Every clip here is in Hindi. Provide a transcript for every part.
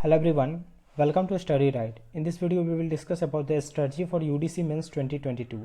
Hello everyone, welcome to Study Right. In this video we will discuss about the strategy for UDC Mains 2022.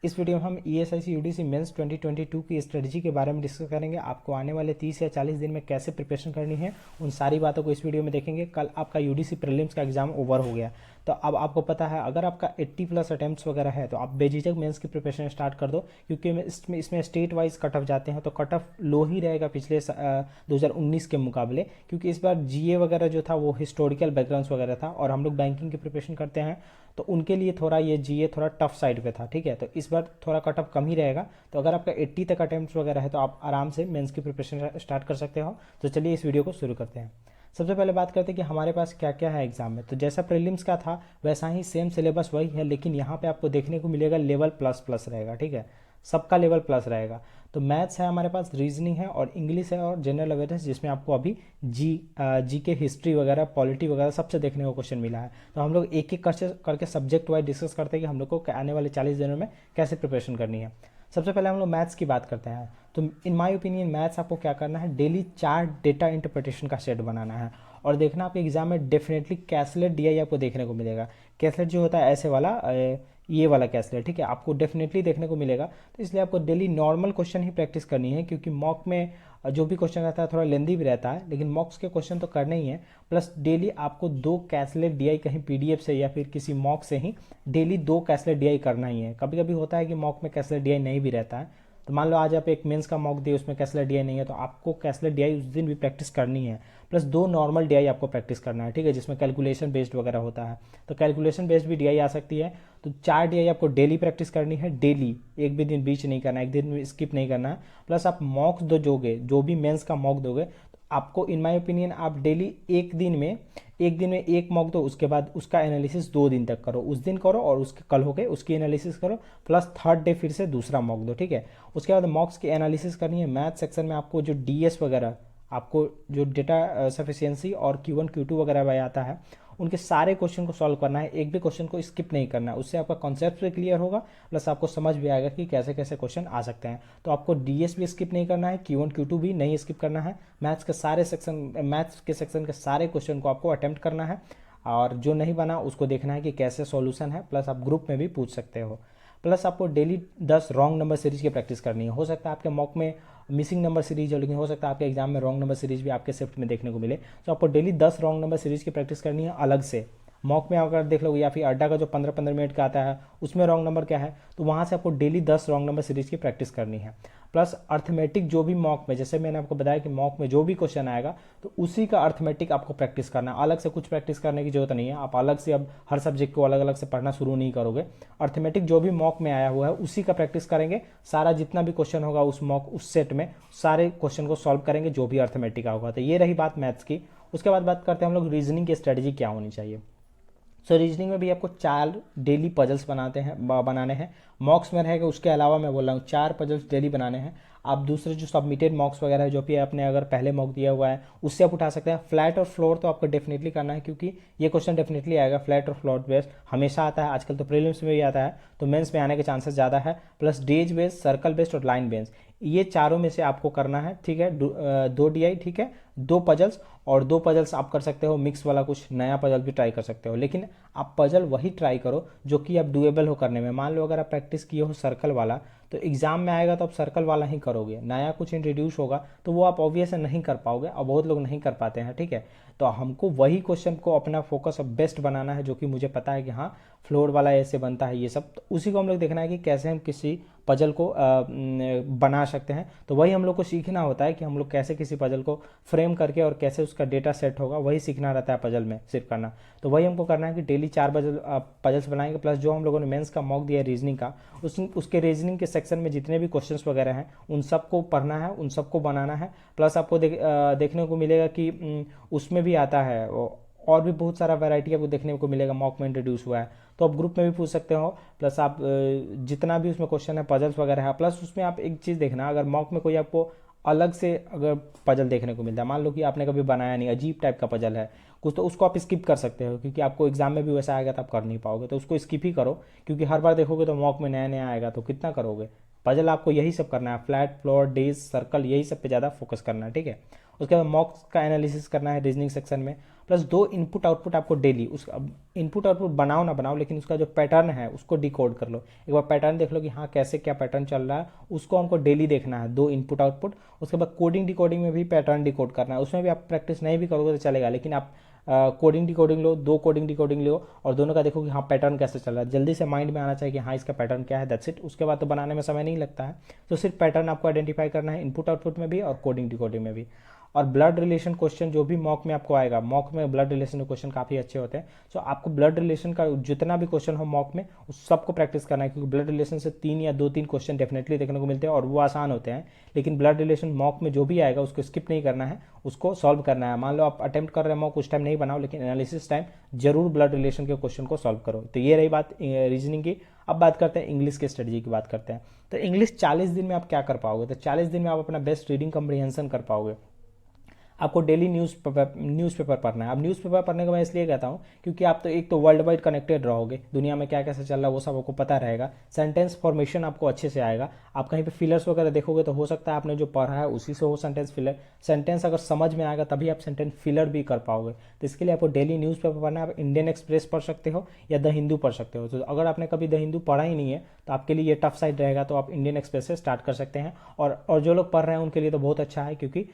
इस वीडियो में हम ESIC UDC मेंस 2022 की स्ट्रेटजी के बारे में डिस्कस करेंगे। आपको आने वाले 30 या 40 दिन में कैसे प्रिपरेशन करनी है, उन सारी बातों को इस वीडियो में देखेंगे। कल आपका UDC प्रीलिम्स का एग्जाम ओवर हो गया, तो अब आपको पता है अगर आपका 80 प्लस अटेम्प्ट्स वगैरह है तो आप बेझिझक मेंस की प्रिपरेशन स्टार्ट कर दो, क्योंकि इसमें स्टेट वाइज कट ऑफ जाते हैं तो कट ऑफ लो ही रहेगा पिछले 2019 के मुकाबले, क्योंकि इस बार GA वगैरह जो था वो हिस्टोरिकल बैकग्राउंड्स वगैरह था और हम लोग बैंकिंग की प्रिपरेशन करते हैं तो उनके लिए थोड़ा ये GA थोड़ा टफ साइड पे था। ठीक है, तो इस बार थोड़ा कट ऑफ कम ही रहेगा। तो अगर आपका 80 तक अटेम्प्ट्स वगैरह है तो आप आराम से मेंस की प्रिपरेशन स्टार्ट कर सकते हो। तो चलिए इस वीडियो को शुरू करते हैं। सबसे पहले बात करते हैं कि हमारे पास क्या क्या है एग्जाम में। तो जैसा प्रीलिम्स का था वैसा ही सेम सिलेबस वही है, लेकिन यहाँ पे आपको देखने को मिलेगा लेवल प्लस प्लस रहेगा। ठीक है, सबका लेवल प्लस रहेगा। तो मैथ्स है हमारे पास, रीजनिंग है और इंग्लिश है और जनरल अवेयरनेस, जिसमें आपको अभी जी के हिस्ट्री वगैरह पॉलिटी वगैरह सबसे देखने को क्वेश्चन मिला है। तो हम लोग एक एक करके सब्जेक्ट वाइज डिस्कस करते हैं कि हम लोग को आने वाले 40 दिनों में कैसे प्रिपरेशन करनी है। सबसे पहले हम लोग मैथ्स की बात करते हैं। तो इन माय ओपिनियन मैथ्स आपको क्या करना है, डेली 4 डेटा इंटरप्रिटेशन का सेट बनाना है और देखना आपके एग्जाम में डेफिनेटली कैसलेट DI आपको देखने को मिलेगा। कैसलेट जो होता है ऐसे वाला, ये वाला कैसलेट, ठीक है, आपको डेफिनेटली देखने को मिलेगा। तो इसलिए आपको डेली नॉर्मल क्वेश्चन ही प्रैक्टिस करनी है, क्योंकि मॉक में जो भी क्वेश्चन रहता है थोड़ा लेंदी भी रहता है, लेकिन मॉक्स के क्वेश्चन तो करने ही है। प्लस डेली आपको 2 कैसलेट DI कहीं PDF से या फिर किसी मॉक से ही डेली 2 कैसलेट DI करना ही है। कभी कभी होता है कि मॉक में कैसलेट DI नहीं भी रहता है, तो मान लो आज आप एक मेंस का मॉक दिए उसमें कैसलेट DI नहीं है, तो आपको कैसलेट DI उस दिन भी प्रैक्टिस करनी है। प्लस 2 नॉर्मल DI आपको प्रैक्टिस करना है, ठीक है, जिसमें कैलकुलेशन बेस्ड वगैरह होता है। तो कैलकुलेशन बेस्ड भी DI आ सकती है। तो 4 DI आपको डेली प्रैक्टिस करनी है, डेली, एक भी दिन बीच नहीं करना है, एक दिन स्किप नहीं करना है। प्लस आप मॉक्स दोगे, जो भी मेंस का मॉक दोगे, तो आपको इन माय ओपिनियन आप डेली एक दिन में एक मॉक दो, उसके बाद उसका एनालिसिस 2 दिन तक करो, उस दिन करो और उसके कल हो गए उसकी एनालिसिस करो, प्लस थर्ड डे फिर से दूसरा मॉक दो। ठीक है, उसके बाद मॉक्स की एनालिसिस करनी है। मैथ सेक्शन में आपको जो DS वगैरह, आपको जो डेटा सफिशिएंसी और Q1 Q2 वगैरह में आता है, उनके सारे क्वेश्चन को सॉल्व करना है, एक भी क्वेश्चन को स्किप नहीं करना है। उससे आपका कॉन्सेप्ट भी क्लियर होगा, प्लस आपको समझ भी आएगा कि कैसे कैसे क्वेश्चन आ सकते हैं। तो आपको DS भी स्किप नहीं करना है, Q1 Q2 भी नहीं स्किप करना है। मैथ्स के सेक्शन के सारे क्वेश्चन को आपको अटेम्प्ट करना है, और जो नहीं बना उसको देखना है कि कैसे सॉल्यूशन है। प्लस आप ग्रुप में भी पूछ सकते हो। प्लस आपको डेली 10 रॉन्ग नंबर सीरीज की प्रैक्टिस करनी है। हो सकता है आपके मॉक में मिसिंग नंबर सीरीज हो, लेकिन हो सकता है आपके एग्जाम में रॉन्ग नंबर सीरीज भी आपके शिफ्ट में देखने को मिले। तो आपको डेली 10 रॉन्ग नंबर सीरीज की प्रैक्टिस करनी है अलग से। मॉक में अगर देख लोगे या फिर अड्डा का जो 15-15 मिनट का आता है उसमें रॉन्ग नंबर क्या है, तो वहाँ से आपको डेली 10 रॉन्ग नंबर सीरीज की प्रैक्टिस करनी है। प्लस अर्थमेटिक जो भी मॉक में, जैसे मैंने आपको बताया कि मॉक में जो भी क्वेश्चन आएगा तो उसी का अर्थमेटिक आपको प्रैक्टिस करना है। अलग से कुछ प्रैक्टिस करने की जरूरत नहीं है, आप अलग से अब हर सब्जेक्ट को अलग अलग से पढ़ना शुरू नहीं करोगे। अर्थमेटिक जो भी मॉक में आया हुआ है उसी का प्रैक्टिस करेंगे। सारा जितना भी क्वेश्चन होगा उस मॉक उस सेट में सारे क्वेश्चन को सॉल्व करेंगे जो भी अर्थमेटिक होगा। तो ये रही बात मैथ्स की। उसके बाद बात करते हैं हम लोग रीजनिंग की स्ट्रेटजी क्या होनी चाहिए। सो रीजनिंग में भी आपको 4 डेली पजल्स बनाने हैं। मॉक्स में रहेगा, उसके अलावा मैं बोल रहा हूँ 4 पजल्स डेली बनाने हैं। आप दूसरे जो सबमिटेड मॉक्स वगैरह है, जो भी आपने अगर पहले मॉक दिया हुआ है उससे आप उठा सकते हैं। फ्लैट और फ्लोर तो आपको डेफिनेटली करना है, क्योंकि ये क्वेश्चन डेफिनेटली आएगा। फ्लैट और फ्लोर बेस्ड हमेशा आता है, आजकल तो प्रीलिम्स में भी आता है, तो मेंस में आने के चांसेस ज़्यादा है। Plus days based, circle based और लाइन बेस्ड, ये चारों में से आपको करना है। ठीक है, 2 DI, ठीक है, 2 पजल्स, और 2 पजल्स आप कर सकते हो मिक्स वाला, कुछ नया पजल भी ट्राई कर सकते हो, लेकिन आप पजल वही ट्राई करो जो कि आप डुएबल हो करने में। मान लो अगर आप प्रैक्टिस किए हो सर्कल वाला, तो एग्जाम में आएगा तो आप सर्कल वाला ही करोगे। नया कुछ इंट्रोड्यूस होगा तो वो आप ऑब्वियस नहीं कर पाओगे, और बहुत लोग नहीं कर पाते हैं। ठीक है, तो हमको वही क्वेश्चन को अपना फोकस अब बेस्ट बनाना है, जो कि मुझे पता है कि हाँ फ्लोर वाला ऐसे बनता है, ये सब, तो उसी को हम लोग देखना है कि कैसे हम किसी पजल को बना सकते हैं। तो वही हम लोग को सीखना होता है कि हम लोग कैसे किसी पजल को फ्रेम करके और कैसे उसका डेटा सेट होगा, वही सीखना रहता है पजल में सिर्फ करना। तो वही हमको करना है कि डेली 4 पजल्स बनाएंगे। प्लस जो हम लोगों ने मेंस का मॉक दिया है रीजनिंग का, उसके रीजनिंग के सेक्शन में जितने भी क्वेश्चंस वगैरह हैं उन सबको पढ़ना है, उन सबको बनाना है। प्लस आपको देखने को मिलेगा कि उसमें भी आता है और भी बहुत सारा वैरायटी आपको देखने को मिलेगा मॉक में इंट्रोड्यूस हुआ है, तो आप ग्रुप में भी पूछ सकते हो। प्लस आप जितना भी उसमें क्वेश्चन है पजल्स वगैरह है, प्लस उसमें आप एक चीज़ देखना, अगर मॉक में कोई आपको अलग से अगर पजल देखने को मिलता है, मान लो कि आपने कभी बनाया नहीं, अजीब टाइप का पजल है कुछ, तो उसको आप स्किप कर सकते हो, क्योंकि आपको एग्जाम में भी वैसा आएगा तो आप कर नहीं पाओगे। तो उसको स्किप ही करो, क्योंकि हर बार देखोगे तो मॉक में नया नया आएगा तो कितना करोगे। पजल आपको यही सब करना है, फ्लैट, फ्लोर, डेज, सर्कल, यही सब पे ज़्यादा फोकस करना है। ठीक है, उसके बाद मॉक्स का एनालिसिस करना है रीजनिंग सेक्शन में। प्लस 2 इनपुट आउटपुट आपको डेली, उस इनपुट आउटपुट बनाओ ना बनाओ लेकिन उसका जो पैटर्न है उसको डिकोड कर लो, एक बार पैटर्न देख लो कि हाँ कैसे क्या पैटर्न चल रहा है, उसको हमको डेली देखना है, 2 इनपुट आउटपुट। उसके बाद कोडिंग डिकोडिंग में भी पैटर्न डिकोड करना है, उसमें भी आप प्रैक्टिस नहीं भी करोगे तो चलेगा, लेकिन आप कोडिंग डिकोडिंग लो, 2 कोडिंग डिकोडिंग लो और दोनों का देखो कि हाँ पैटर्न कैसे चल रहा है, जल्दी से माइंड में आना चाहिए कि हाँ इसका पैटर्न क्या है, दैट्स इट। उसके बाद तो बनाने में समय नहीं लगता है, तो सिर्फ पैटर्न आपको आइडेंटिफाई करना है इनपुट आउटपुट में भी और कोडिंग डिकोडिंग में भी। और ब्लड रिलेशन क्वेश्चन जो भी मॉक में आपको आएगा, मॉक में ब्लड रिलेशन के क्वेश्चन काफ़ी अच्छे होते हैं, सो आपको ब्लड रिलेशन का जितना भी क्वेश्चन हो मॉक में उस सबको प्रैक्टिस करना है, क्योंकि ब्लड रिलेशन से 3 या 2-3 क्वेश्चन डेफिनेटली देखने को मिलते हैं और वो आसान होते हैं, लेकिन ब्लड रिलेशन मॉक में जो भी आएगा उसको स्किप नहीं करना है, उसको सॉल्व करना है। मान लो आप अटेम्प्ट कर रहे हैं मॉक, उस टाइम नहीं बनाओ लेकिन एनालिसिस टाइम जरूर ब्लड रिलेशन के क्वेश्चन को सॉल्व करो। तो ये रही बात रीजनिंग की। अब बात करते हैं इंग्लिश के स्ट्रेटजी की बात करते हैं। तो इंग्लिश 40 दिन में आप क्या कर पाओगे, तो 40 दिन में आप अपना बेस्ट रीडिंग कम्प्रीहेंशन कर पाओगे। आपको डेली न्यूज़पेपर पढ़ना है। अब न्यूज़पेपर पढ़ने का मैं इसलिए कहता हूँ क्योंकि आप तो एक तो वर्ल्ड वाइड कनेक्टेड रहोगे, दुनिया में क्या कैसे चल रहा है वो सब आपको पता रहेगा, सेंटेंस फॉर्मेशन आपको अच्छे से आएगा। आप कहीं पे फिलर्स वगैरह देखोगे तो हो सकता है आपने जो पढ़ा है उसी से हो सेंटेंस फिलर, सेंटेंस अगर समझ में आएगा तभी आप सेंटेंस फिलर भी कर पाओगे। तो इसके लिए आपको डेली न्यूज़पेपर पढ़ना है। आप इंडियन एक्सप्रेस पढ़ सकते हो या द हिंदू पढ़ सकते हो। तो अगर आपने कभी द हिंदू पढ़ा ही नहीं है तो आपके लिए ये टफ साइड रहेगा, तो आप इंडियन एक्सप्रेस से स्टार्ट कर सकते हैं। और जो लोग पढ़ रहे हैं उनके लिए तो बहुत अच्छा है, क्योंकि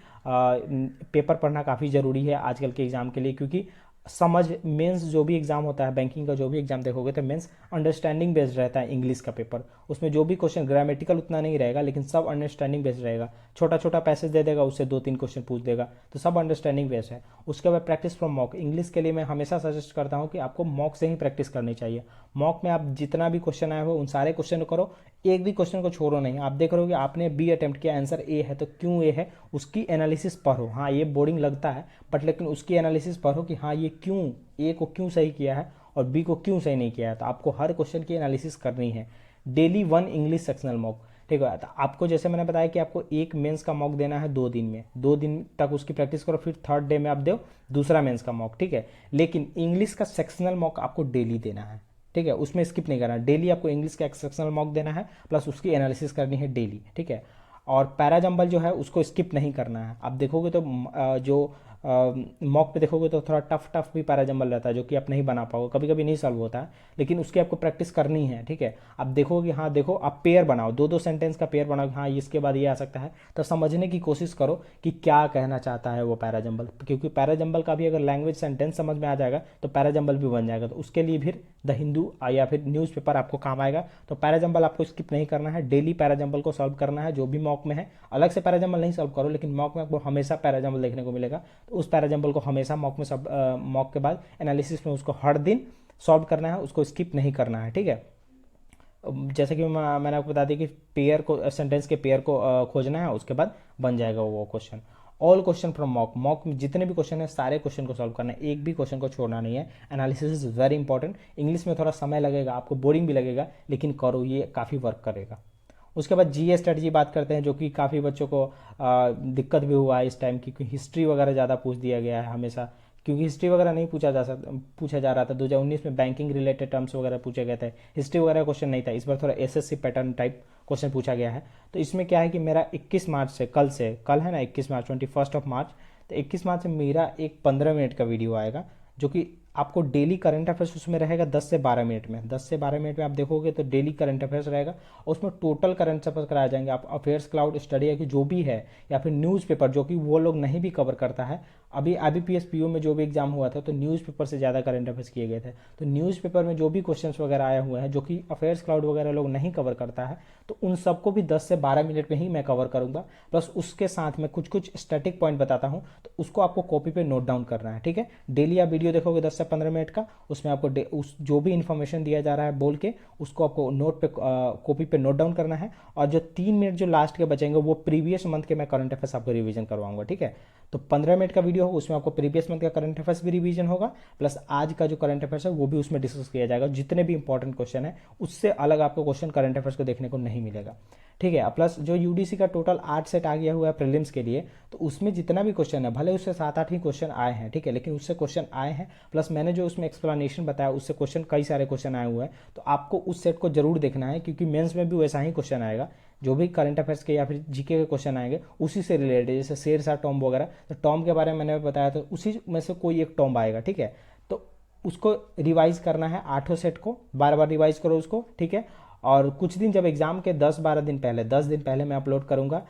पेपर पढ़ना काफ़ी ज़रूरी है आजकल के एग्ज़ाम के लिए, क्योंकि समझ मेंस जो भी एग्जाम होता है, बैंकिंग का जो भी एग्जाम देखोगे तो मेंस अंडरस्टैंडिंग बेस्ड रहता है इंग्लिश का पेपर। उसमें जो भी क्वेश्चन ग्रामेटिकल उतना नहीं रहेगा लेकिन सब अंडरस्टैंडिंग बेस्ड रहेगा। छोटा छोटा पैसेज दे देगा, उससे 2-3 क्वेश्चन पूछ देगा, तो सब अंडरस्टैंडिंग बेस्ड है। उसके बाद प्रैक्टिस फ्रॉम मॉक। इंग्लिश के लिए मैं हमेशा सजेस्ट करता हूँ कि आपको मॉक से ही प्रैक्टिस करनी चाहिए। मॉक में आप जितना भी क्वेश्चन आए हो उन सारे क्वेश्चन को करो, एक भी क्वेश्चन को छोड़ो नहीं। आप देख रहे हो कि आपने बी अटेम्प्ट किया, आंसर ए है, तो क्यों ए है उसकी एनालिसिस पढ़ो। हाँ ये बोरिंग लगता है बट लेकिन उसकी एनालिसिस पढ़ो कि हाँ ये क्यों, ए को क्यों सही किया है और बी को क्यों सही नहीं किया है। तो आपको हर क्वेश्चन की एनालिसिस करनी है। डेली 1 इंग्लिश सेक्शनल मॉक, ठीक है। तो आपको जैसे मैंने बताया कि आपको एक मेंस का मॉक देना है 2 दिन में, 2 दिन तक उसकी प्रैक्टिस करो, फिर 3rd डे में आप दो दूसरा मेंस का मॉक, ठीक है। लेकिन इंग्लिश का सेक्शनल मॉक आपको डेली देना है, ठीक है, उसमें स्किप नहीं करना। डेली आपको इंग्लिश का सेक्शनल मॉक देना है प्लस उसकी एनालिसिस करनी है डेली, ठीक है। और पैराजंबल जो है उसको स्किप नहीं करना है। आप देखोगे तो जो मॉक पे देखोगे तो थोड़ा टफ भी पैराजंबल रहता है जो कि आप नहीं बना पाओगे, कभी कभी नहीं सॉल्व होता है, लेकिन उसकी आपको प्रैक्टिस करनी है, ठीक है। आप देखोगे हाँ देखो आप पेयर बनाओ, 2-2 सेंटेंस का पेयर बनाओ, हाँ इसके बाद ये आ सकता है, तो समझने की कोशिश करो कि क्या कहना चाहता है वो पैराजंबल, क्योंकि पैराजंबल का भी अगर लैंग्वेज सेंटेंस समझ में आ जाएगा तो पैराजंबल भी बन जाएगा। तो उसके लिए फिर द हिंदू या फिर न्यूज़पेपर आपको काम आएगा। तो पैराजंबल आपको स्किप नहीं करना है, डेली पैराजंबल को सॉल्व करना है जो भी मॉक में है। अलग से पैराजंबल नहीं सॉल्व करो, लेकिन मॉक में आपको हमेशा पैराजंबल देखने को मिलेगा, तो उस पैराजंबल को हमेशा मॉक में सब मॉक के बाद एनालिसिस में उसको हर दिन सॉल्व करना है, उसको स्किप नहीं करना है, ठीक है। जैसे कि मैंने आपको बता दी कि पेयर को, सेंटेंस के पेयर को खोजना है, उसके बाद बन जाएगा वो question. All question from mock, mock में जितने भी क्वेश्चन है सारे क्वेश्चन को सॉल्व करना है, एक भी क्वेश्चन को छोड़ना नहीं है। Analysis is very important. English में थोड़ा समय लगेगा, आपको बोरिंग भी लगेगा, लेकिन करो, ये काफ़ी वर्क करेगा। उसके बाद जीए स्ट्रेटजी बात करते हैं, जो कि काफ़ी बच्चों को दिक्कत भी हुआ है इस टाइम, क्योंकि हिस्ट्री वगैरह ज़्यादा पूछ दिया गया है हमेशा, क्योंकि हिस्ट्री वगैरह नहीं पूछा जा रहा था। 2019 में बैंकिंग रिलेटेड टर्म्स वगैरह पूछे गए थे, हिस्ट्री वगैरह क्वेश्चन नहीं था। इस बार थोड़ा एसएससी पैटर्न टाइप क्वेश्चन पूछा गया है। तो इसमें क्या है कि मेरा 21 मार्च से, कल है ना 21 मार्च, 21 मार्च, तो 21 मार्च से मेरा एक 15 मिनट का वीडियो आएगा, जो कि आपको डेली करंट अफेयर्स उसमें रहेगा 10 से 12 मिनट में। 10 से 12 मिनट में आप देखोगे तो डेली करंट अफेयर्स रहेगा, और उसमें टोटल करंट अफेयर्स कराए जाएंगे। आप अफेयर्स क्लाउड स्टडी है कि जो भी है, या फिर न्यूज़पेपर जो कि वो लोग नहीं भी कवर करता है। अभी IBPS PO में जो भी एग्जाम हुआ था तो न्यूज़पेपर से ज़्यादा करंट अफेयर्स किए गए थे। तो न्यूज़पेपर में जो भी क्वेश्चंस वगैरह आए हुए हैं जो कि अफेयर्स क्लाउड वगैरह लोग नहीं कवर करता है, तो उन सबको भी 10 से 12 मिनट में ही मैं कवर करूँगा। प्लस उसके साथ में कुछ स्टैटिक पॉइंट बताता हूँ, तो उसको आपको कॉपी पे नोट डाउन करना है, ठीक है। डेली आप वीडियो देखोगे 10 से 15 मिनट का, उसमें आपको उस जो भी इन्फॉर्मेशन दिया जा रहा है बोल के उसको आपको नोट पे कॉपी पे नोट डाउन करना है। और जो 3 मिनट जो लास्ट के बचेंगे वो प्रीवियस मंथ के मैं करंट अफेयर्स आपको रिवीजन करवाऊंगा, ठीक है। तो 15 मिनट का वीडियो होगा, उसमें आपको प्रीवियस मंथ का करंट अफेयर्स भी रिवीजन होगा, प्लस आज का जो करंट अफेयर्स है वो भी उसमें डिस्कस किया जाएगा। जितने भी इंपॉर्टेंट क्वेश्चन है उससे अलग आपको क्वेश्चन करंट अफेयर्स को देखने को नहीं मिलेगा, ठीक है। प्लस जो यूडीसी का टोटल 8 सेट आ गया हुआ है प्रीलिम्स के लिए, तो उसमें जितना भी क्वेश्चन है, भले उससे 7-8 ही क्वेश्चन आए हैं, ठीक है, लेकिन उससे क्वेश्चन आए हैं। प्लस मैंने जो उसमें एक्सप्लेनेशन बताया उससे क्वेश्चन, कई सारे क्वेश्चन आए हुए हैं, तो आपको उस सेट को जरूर देखना है, क्योंकि मेंस में भी वैसा ही क्वेश्चन आएगा जो भी करंट अफेयर्स के या फिर जीके के क्वेश्चन आएंगे उसी से रिलेटेड, जैसे शेरशाह टॉम्ब वगैरह, तो टॉम्ब के बारे में मैंने बताया तो उसी में से कोई एक टॉम्ब आएगा, ठीक है। तो उसको रिवाइज करना है 8 सेट को, बार बार रिवाइज करो उसको, ठीक है। और कुछ दिन जब एग्जाम के 10-12 दिन पहले, 10 दिन पहले मैं अपलोड करूंगा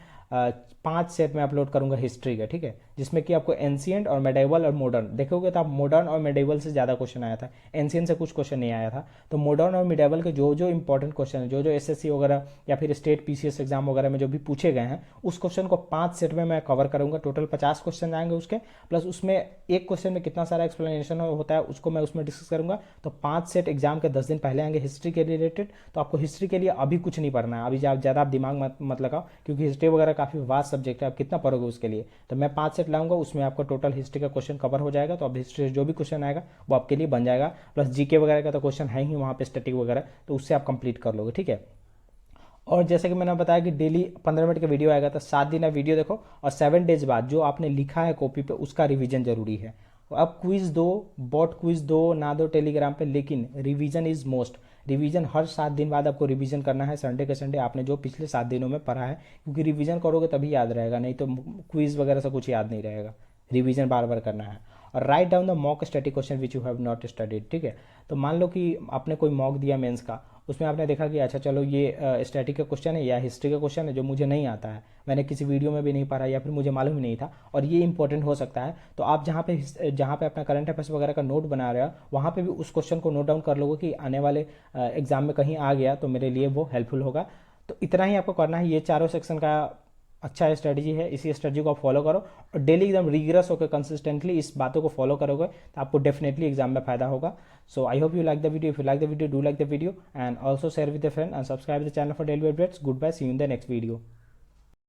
5 सेट में अपलोड करूंगा हिस्ट्री का, ठीक है, जिसमें कि आपको एंशियंट और मेडिवल और मॉडर्न देखोगे तो आप मॉडर्न और मेडिवल से ज़्यादा क्वेश्चन आया था, एंशियंट से कुछ क्वेश्चन नहीं आया था। तो मॉडर्न और मेडिवल के जो जो इंपॉर्टेंट क्वेश्चन है, जो जो एसएससी वगैरह या फिर स्टेट पीसीएस एग्जाम वगैरह में जो भी पूछे गए हैं, उस क्वेश्चन को 5 सेट में मैं कवर करूंगा। टोटल 50 क्वेश्चन आएंगे उसके, प्लस उसमें एक क्वेश्चन में कितना सारा एक्सप्लेनेशन होता है उसको मैं उसमें डिस्कस करूंगा। तो 5 सेट एग्जाम के 10 दिन पहले आएंगे हिस्ट्री के रिलेटेड। तो आपको हिस्ट्री के लिए अभी कुछ नहीं पढ़ना है, अभी ज़्यादा आप दिमाग मत लगाओ, क्योंकि हिस्ट्री वगैरह काफ़ी वास्ट सब्जेक्ट है, आप कितना पढ़ोगे उसके लिए। तो मैं 5 सेट लाऊंगा, उसमें आपका टोटल हिस्ट्री का क्वेश्चन कवर हो जाएगा। तो अब हिस्ट्री से जो भी क्वेश्चन आएगा वो आपके लिए बन जाएगा, प्लस जीके वगैरह का तो क्वेश्चन है ही वहाँ पे, स्टैटिक वगैरह, तो उससे आप कंप्लीट कर लोगे, ठीक है। और जैसे कि मैंने बताया कि डेली 15 मिनट का वीडियो आएगा, तो 7 दिन आप वीडियो देखो और 7 डेज बाद जो आपने लिखा है कॉपी पे उसका रिवीजन जरूरी है। अब क्विज दो, बॉट क्विज दो ना दो टेलीग्राम पे, लेकिन रिवीजन इज मोस्ट। रिवीजन हर 7 दिन बाद आपको रिवीजन करना है, संडे के संडे आपने जो पिछले 7 दिनों में पढ़ा है, क्योंकि रिवीजन करोगे तभी याद रहेगा, नहीं तो क्विज वगैरह से कुछ याद नहीं रहेगा। रिवीजन बार बार करना है। और write down the mock static question which you have not studied, ठीक है। तो मान लो कि आपने कोई मॉक दिया मेंस का, उसमें आपने देखा कि अच्छा चलो ये स्टैटिक का क्वेश्चन है या हिस्ट्री का क्वेश्चन है जो मुझे नहीं आता है, मैंने किसी वीडियो में भी नहीं पढ़ा या फिर मुझे मालूम ही नहीं था, और ये इंपॉर्टेंट हो सकता है। तो आप जहाँ पे अपना करंट अफेयर्स वगैरह का नोट बना रहे हो, वहाँ पे भी उस क्वेश्चन को नोट डाउन कर लोगे कि आने वाले एग्जाम में कहीं आ गया तो मेरे लिए वो हेल्पफुल होगा। तो इतना ही आपको करना है, ये चारों सेक्शन का अच्छा स्ट्रेटजी है, इसी स्ट्रेटजी को आप फॉलो करो और डेली एकदम रिगरस होकर कंसिस्टेंटली इस बातों को फॉलो करोगे तो आपको डेफिनेटली एग्जाम में फायदा होगा। So I hope you like the video. If you like the video, do like the video and also share with the friend and subscribe the channel for daily updates. Good bye, see you in the next video.